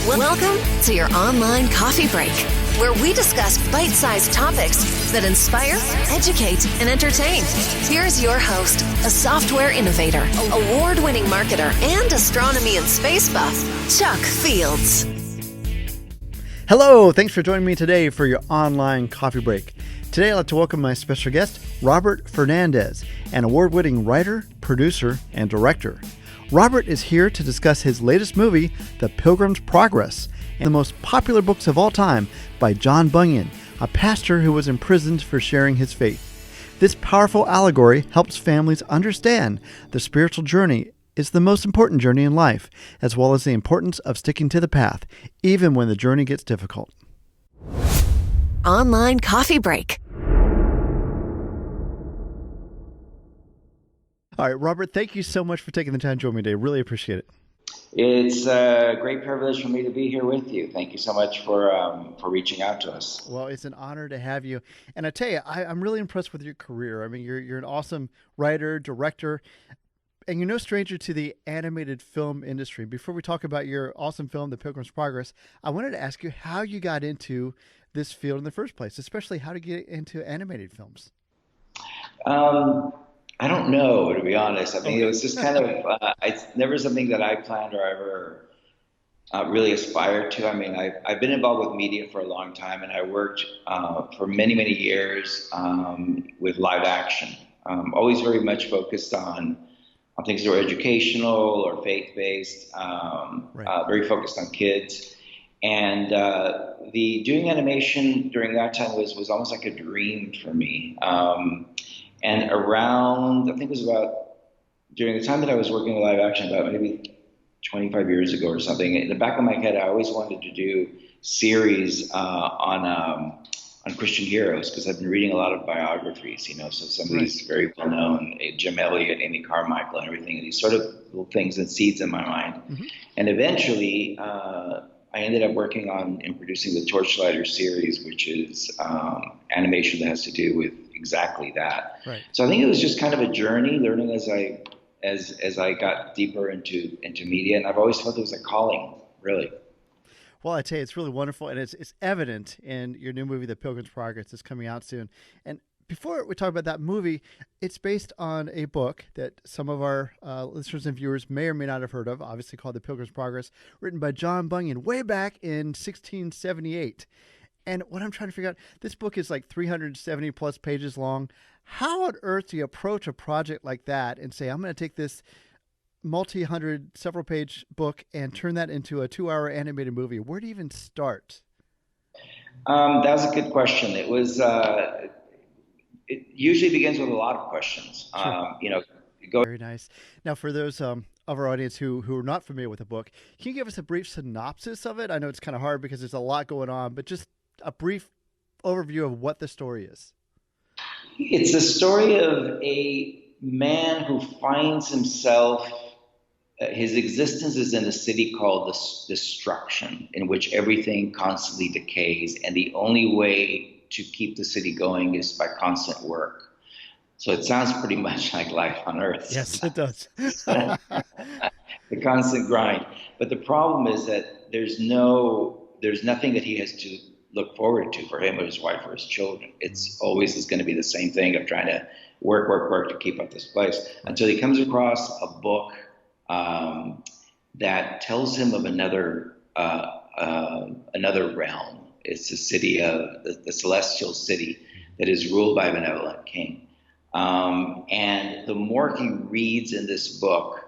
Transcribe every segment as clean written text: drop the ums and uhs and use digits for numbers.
Welcome to your online coffee break, where we discuss bite-sized topics that inspire, educate, and entertain. Here's your host, a software innovator, award-winning marketer, and astronomy and space buff, Chuck Fields. Hello, thanks for joining me today for your online coffee break. Today I'd like to welcome my special guest, Robert Fernandez, an award-winning writer, producer, and director. Robert is here to discuss his latest movie, The Pilgrim's Progress, and the most popular books of all time by John Bunyan, a pastor who was imprisoned for sharing his faith. This powerful allegory helps families understand the spiritual journey is the most important journey in life, as well as the importance of sticking to the path, even when the journey gets difficult. Online coffee break. All right, Robert, thank you so much for taking the time to join me today. Really appreciate it. It's a great privilege for me to be here with you. Thank you so much for reaching out to us. Well, it's an honor to have you. And I tell you, I'm really impressed with your career. I mean, you're an awesome writer, director, and you're no stranger to the animated film industry. Before we talk about your awesome film, The Pilgrim's Progress, I wanted to ask you how you got into this field in the first place, especially how to get into animated films. I don't know, to be honest. I mean, it was just kind of, it's never something that I planned or ever really aspired to. I mean, I've been involved with media for a long time, and I worked for many, many years with live action, always very much focused on things that were educational or faith-based, very focused on kids. And doing animation during that time was almost like a dream for me. And around, I think it was during the time that I was working with live action, about maybe 25 years ago or something, in the back of my head, I always wanted to do series on Christian heroes, because I've been reading a lot of biographies, so some of these very well-known, Jim Elliot, Amy Carmichael, and everything, and these sort of little things and seeds in my mind. Mm-hmm. And eventually, I ended up working on and producing the Torchlighter series, which is animation that has to do with exactly that. Right. So I think it was just kind of a journey, learning as I got deeper into media, and I've always felt it was a calling, really. Well, I tell you, it's really wonderful, and it's evident in your new movie, The Pilgrim's Progress, that's coming out soon. And before we talk about that movie, it's based on a book that some of our listeners and viewers may or may not have heard of, obviously called The Pilgrim's Progress, written by John Bunyan way back in 1678. And what I'm trying to figure out, this book is like 370 plus pages long. How on earth do you approach a project like that and say, I'm going to take this multi-hundred, several-page book and turn that into a 2-hour animated movie? Where do you even start? That was a good question. It was. It usually begins with a lot of questions. Sure. Very nice. Now, for those of our audience who are not familiar with the book, can you give us a brief synopsis of it? I know it's kind of hard because there's a lot going on, but just a brief overview of what the story is. It's a story of a man who finds himself, his existence is in a city called Destruction, in which everything constantly decays, and the only way to keep the city going is by constant work. So it sounds pretty much like life on Earth. Yes, it does. The constant grind. But the problem is that there's nothing that he has to look forward to for him or his wife or his children. It's always is going to be the same thing of trying to work to keep up this place, until he comes across a book that tells him of another realm. It's a city of the celestial city that is ruled by a benevolent king. And the more he reads in this book,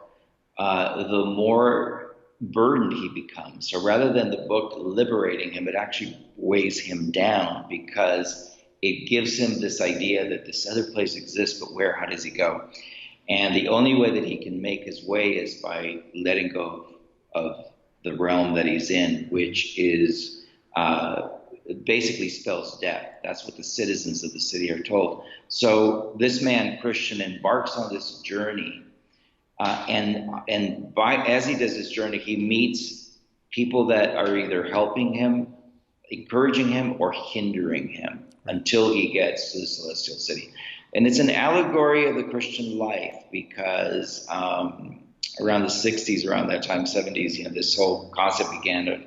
the more burdened he becomes. So rather than the book liberating him, it actually weighs him down, because it gives him this idea that this other place exists, but where? How does he go? And the only way that he can make his way is by letting go of the realm that he's in, which is basically spells death. That's what the citizens of the city are told. So this man, Christian, embarks on this journey, and as he does this journey, he meets people that are either helping him, encouraging him, or hindering him until he gets to the celestial city. And it's an allegory of the Christian life, because around the 60s, around that time, 70s, this whole concept began to,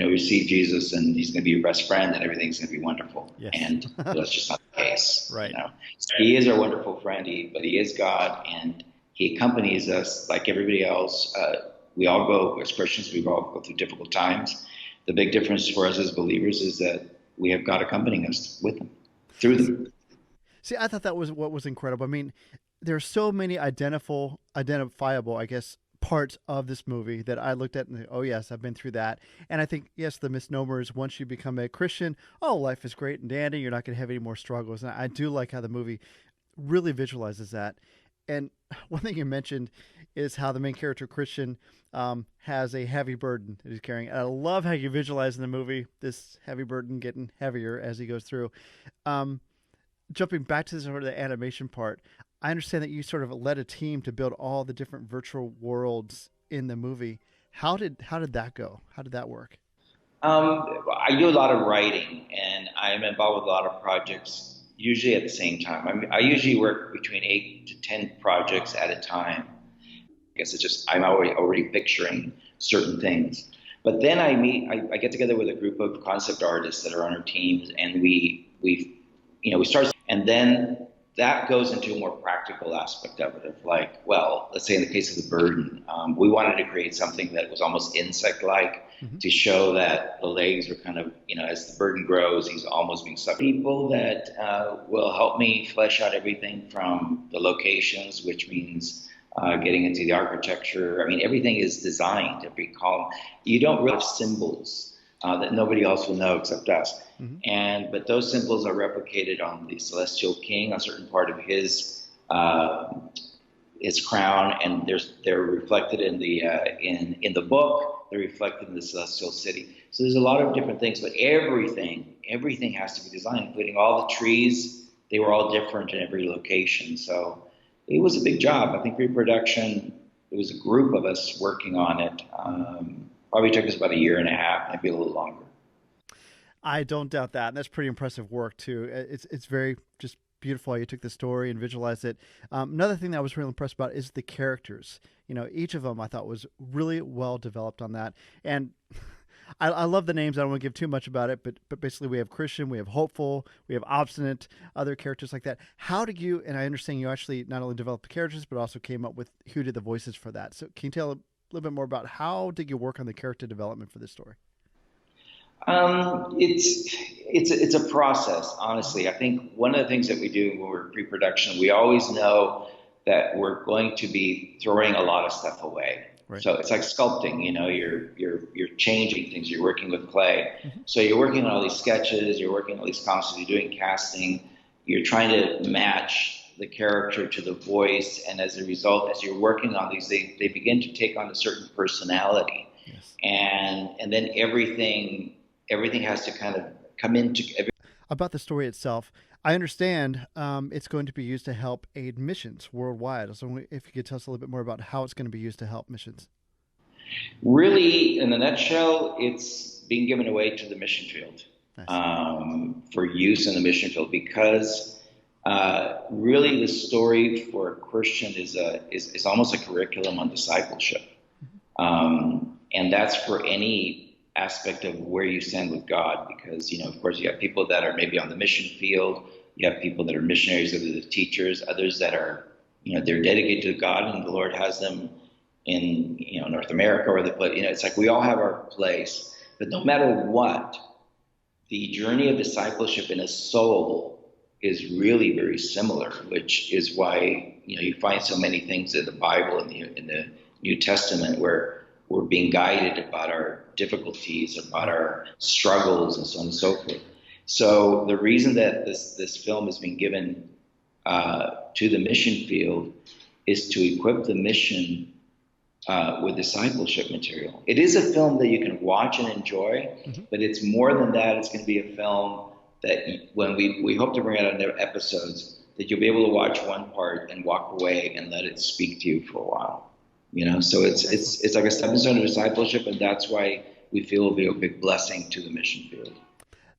receive Jesus and he's going to be your best friend and everything's going to be wonderful. Yes. And that's just not the case. Right. So he is our wonderful friend, but he is God and he accompanies us like everybody else. We all go, as Christians, we all go through difficult times. The big difference for us as believers is that we have God accompanying us with them, through them. See, I thought that was what was incredible. I mean, there are so many identifiable, I guess, parts of this movie that I looked at and, oh, yes, I've been through that. And I think, yes, the misnomer is once you become a Christian, oh, life is great and dandy. You're not going to have any more struggles. And I do like how the movie really visualizes that. And one thing you mentioned is how the main character, Christian, has a heavy burden that he's carrying. And I love how you visualize in the movie this heavy burden getting heavier as he goes through. Jumping back to sort of the animation part, I understand that you sort of led a team to build all the different virtual worlds in the movie. How did that go? How did that work? I do a lot of writing, and I'm involved with a lot of projects, usually at the same time. I usually work between 8 to 10 projects at a time. I guess it's just I'm already picturing certain things. But then I get together with a group of concept artists that are on our teams, and we start, and then that goes into a more practical aspect of it, of like, well, let's say in the case of the burden, we wanted to create something that was almost insect-like to show that the legs are kind of, as the burden grows, he's almost being sucked. People that will help me flesh out everything from the locations, which means getting into the architecture. I mean, everything is designed, every column. You don't really have symbols that nobody else will know except us. But those symbols are replicated on the celestial king, a certain part of his crown, and they're reflected in the book. They're reflected in the celestial city. So there's a lot of different things, but everything has to be designed, including all the trees. They were all different in every location. So it was a big job. I think pre-production, it was a group of us working on it. Probably took us about a year and a half, maybe a little longer. I don't doubt that. And that's pretty impressive work too. It's very just beautiful how you took the story and visualized it. Another thing that I was really impressed about is the characters. Each of them I thought was really well developed on that. And I love the names. I don't want to give too much about it, but basically we have Christian, we have hopeful, we have obstinate, other characters like that. How did you, and I understand you actually not only developed the characters, but also came up with who did the voices for that. So can you tell a little bit more about how did you work on the character development for this story? It's a process, honestly. I think one of the things that we do when we're pre-production, we always know that we're going to be throwing a lot of stuff away. Right. So it's like sculpting, you're changing things, you're working with clay. So you're working on all these sketches, you're working on all these costumes, you're doing casting, you're trying to match the character to the voice, and as a result, as you're working on these, they begin to take on a certain personality. Yes. And then everything has to kind of come into About the story itself, I understand it's going to be used to help aid missions worldwide. So if you could tell us a little bit more about how it's going to be used to help missions. Really, in a nutshell, it's being given away to the mission field. Nice. For use in the mission field, because really the story for a Christian is almost a curriculum on discipleship. And that's for any aspect of where you stand with God, because, of course, you have people that are maybe on the mission field, you have people that are missionaries, other the teachers, others that are, they're dedicated to God and the Lord has them in, North America or it's like we all have our place, but no matter what, the journey of discipleship in a soul is really very similar, which is why, you find so many things in the Bible, in the New Testament, where we're being guided about our difficulties, about our struggles, and so on and so forth. So the reason that this film has been given to the mission field is to equip the mission with discipleship material. It is a film that you can watch and enjoy, but it's more than that. It's going to be a film that when we hope to bring out in episodes, that you'll be able to watch one part and walk away and let it speak to you for a while. So it's like a stepping stone of discipleship, and that's why we feel it'll be a big blessing to the mission field.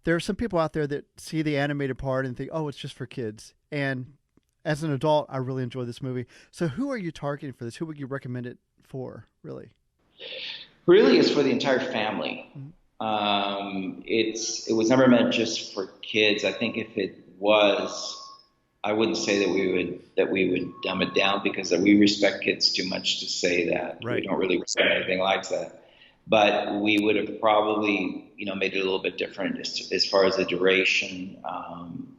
There are some people out there that see the animated part and think, oh, it's just for kids. And as an adult, I really enjoy this movie. So who are you targeting for this? Who would you recommend it for, really? Really, it's for the entire family. It was never meant just for kids. I think if it was, I wouldn't say that we would dumb it down, because we respect kids too much to say that. Right. We don't really respect anything like that. But we would have probably, made it a little bit different as far as the duration,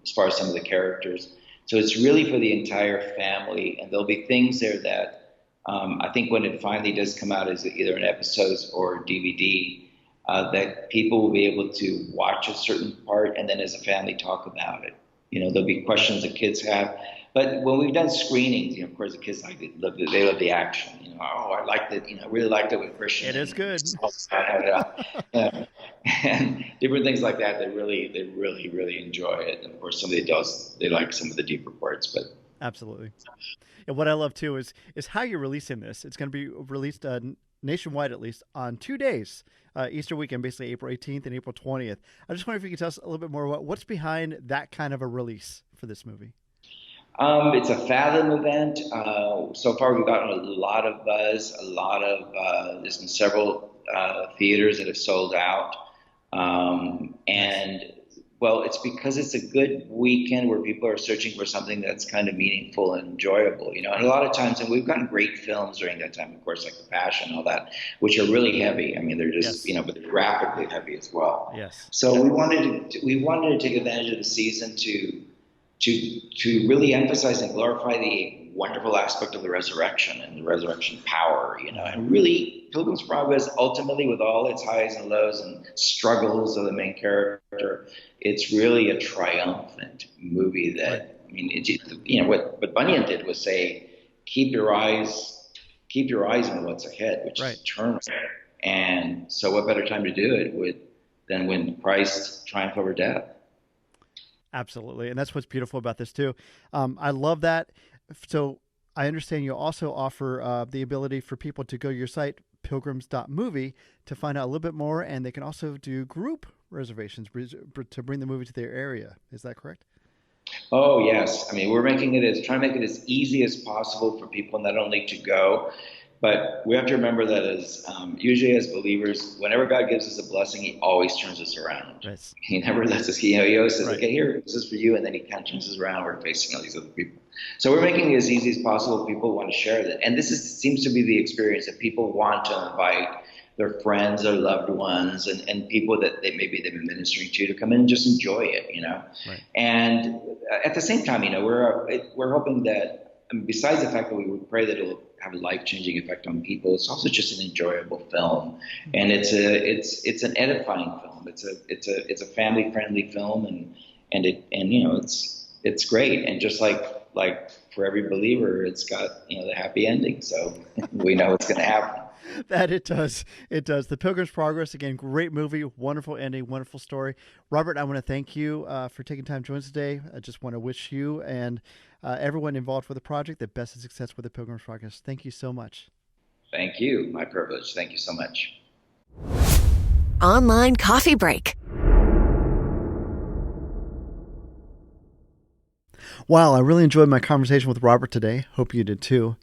as far as some of the characters. So it's really for the entire family, and there'll be things there that I think when it finally does come out as either an episode or DVD, that people will be able to watch a certain part and then as a family talk about it. There'll be questions that kids have. But when we've done screenings, of course, the kids they love the action. I liked it. I really liked it with Christian. It is good. And different things like that. They really enjoy it. And of course, some of the adults, they like some of the deeper parts. But absolutely. And what I love too is how you're releasing this. It's going to be released nationwide, at least, on 2 days. Easter weekend, basically April 18th and April 20th. I just wonder if you could tell us a little bit more about what's behind that kind of a release for this movie. It's a Fathom event. So far, we've gotten a lot of buzz. There's been several theaters that have sold out. It's because it's a good weekend where people are searching for something that's kind of meaningful and enjoyable, And a lot of times, and we've gotten great films during that time, of course, like The Passion and all that, which are really heavy. I mean, they're just, but they're graphically heavy as well. Yes. So we wanted to take advantage of the season to really emphasize and glorify the wonderful aspect of the resurrection and the resurrection power, and really Pilgrim's Progress, ultimately, with all its highs and lows and struggles of the main character, it's really a triumphant movie that, what Bunyan did was say, keep your eyes on what's ahead, which is eternal. And so what better time to do it than when Christ triumphed over death? Absolutely. And that's what's beautiful about this too. I love that. So I understand you also offer the ability for people to go to your site, pilgrims.movie, to find out a little bit more, and they can also do group reservations to bring the movie to their area. Is that correct? Oh, yes. I mean, we're trying to make it as easy as possible for people not only to go, but we have to remember that usually as believers, whenever God gives us a blessing, he always turns us around. Yes. He never lets us, he always says, okay, here, this is for you. And then he kind of turns us around. We're facing all these other people. So we're making it as easy as possible. People want to share that. And seems to be the experience that people want to invite their friends, their loved ones, and people that maybe they've been ministering to come in and just enjoy it, Right. And at the same time, we're hoping that, besides the fact that we would pray that it'll have a life-changing effect on people, it's also just an enjoyable film, and it's an edifying film. It's a family-friendly film, and it's great. And just like for every believer, it's got the happy ending, so we know it's going to happen. That it does. It does. The Pilgrim's Progress, again, great movie, wonderful ending, wonderful story. Robert, I want to thank you for taking time to join us today. I just want to wish you and everyone involved with the project the best of success with the Pilgrim's Progress. Thank you so much. Thank you. My privilege. Thank you so much. Online coffee break. Wow, I really enjoyed my conversation with Robert today. Hope you did too.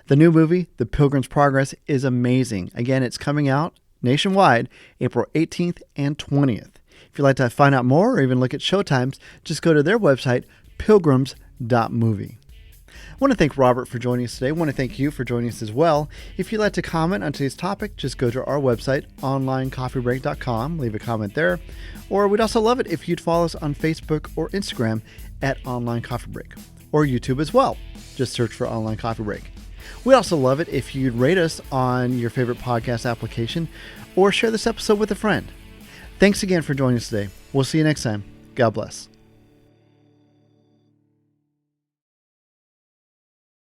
The new movie, The Pilgrim's Progress, is amazing. Again, it's coming out nationwide April 18th and 20th. If you'd like to find out more or even look at showtimes, just go to their website, pilgrims.movie. I want to thank Robert for joining us today. I want to thank you for joining us as well. If you'd like to comment on today's topic, just go to our website, onlinecoffeebreak.com, leave a comment there. Or we'd also love it if you'd follow us on Facebook or Instagram at Online Coffee Break, or YouTube as well. Just search for Online Coffee Break. We'd also love it if you'd rate us on your favorite podcast application or share this episode with a friend. Thanks again for joining us today. We'll see you next time. God bless.